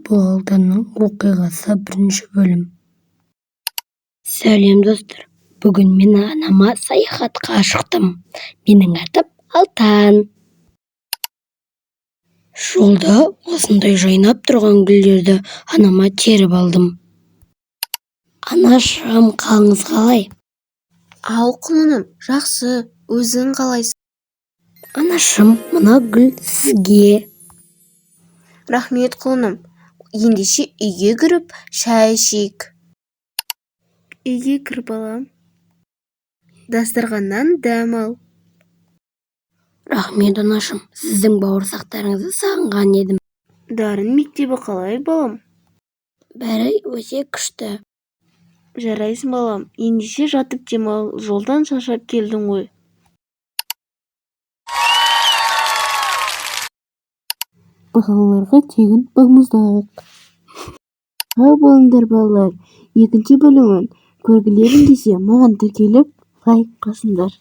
Бухгалтердің оқиғасы 1-ші бөлім. Сәлем достар. Бүгін мен анама саяхатқа шықтым. Менің атым Алтан. Жолда осындай жайнап тұрған гүлдерді анама теріп алдым. Анашым, қалыңыз қалай? Ау құлыным, жақсы, өзің қалайсың? Анашым, мына гүл сізге. Рахмет құлыным. Ендеше үйге кіріп, шай ішейік. Үйге кір балам. Дастарханнан дәм ал. Рахмет анашым, сіздің бауырсақтарыңызды сағынған едім. Дарын мектебі қалай балам? Бәрі өте күшті. Жарайсың балам. Ендеше жатып демал, жолдан шаршап келдің ғой. Балаларға тегін балмұздақ. Сау болыңдар балалар. 2-ші бөлімін көргілерің келсе, маған тіркеліп лайк басыңдар.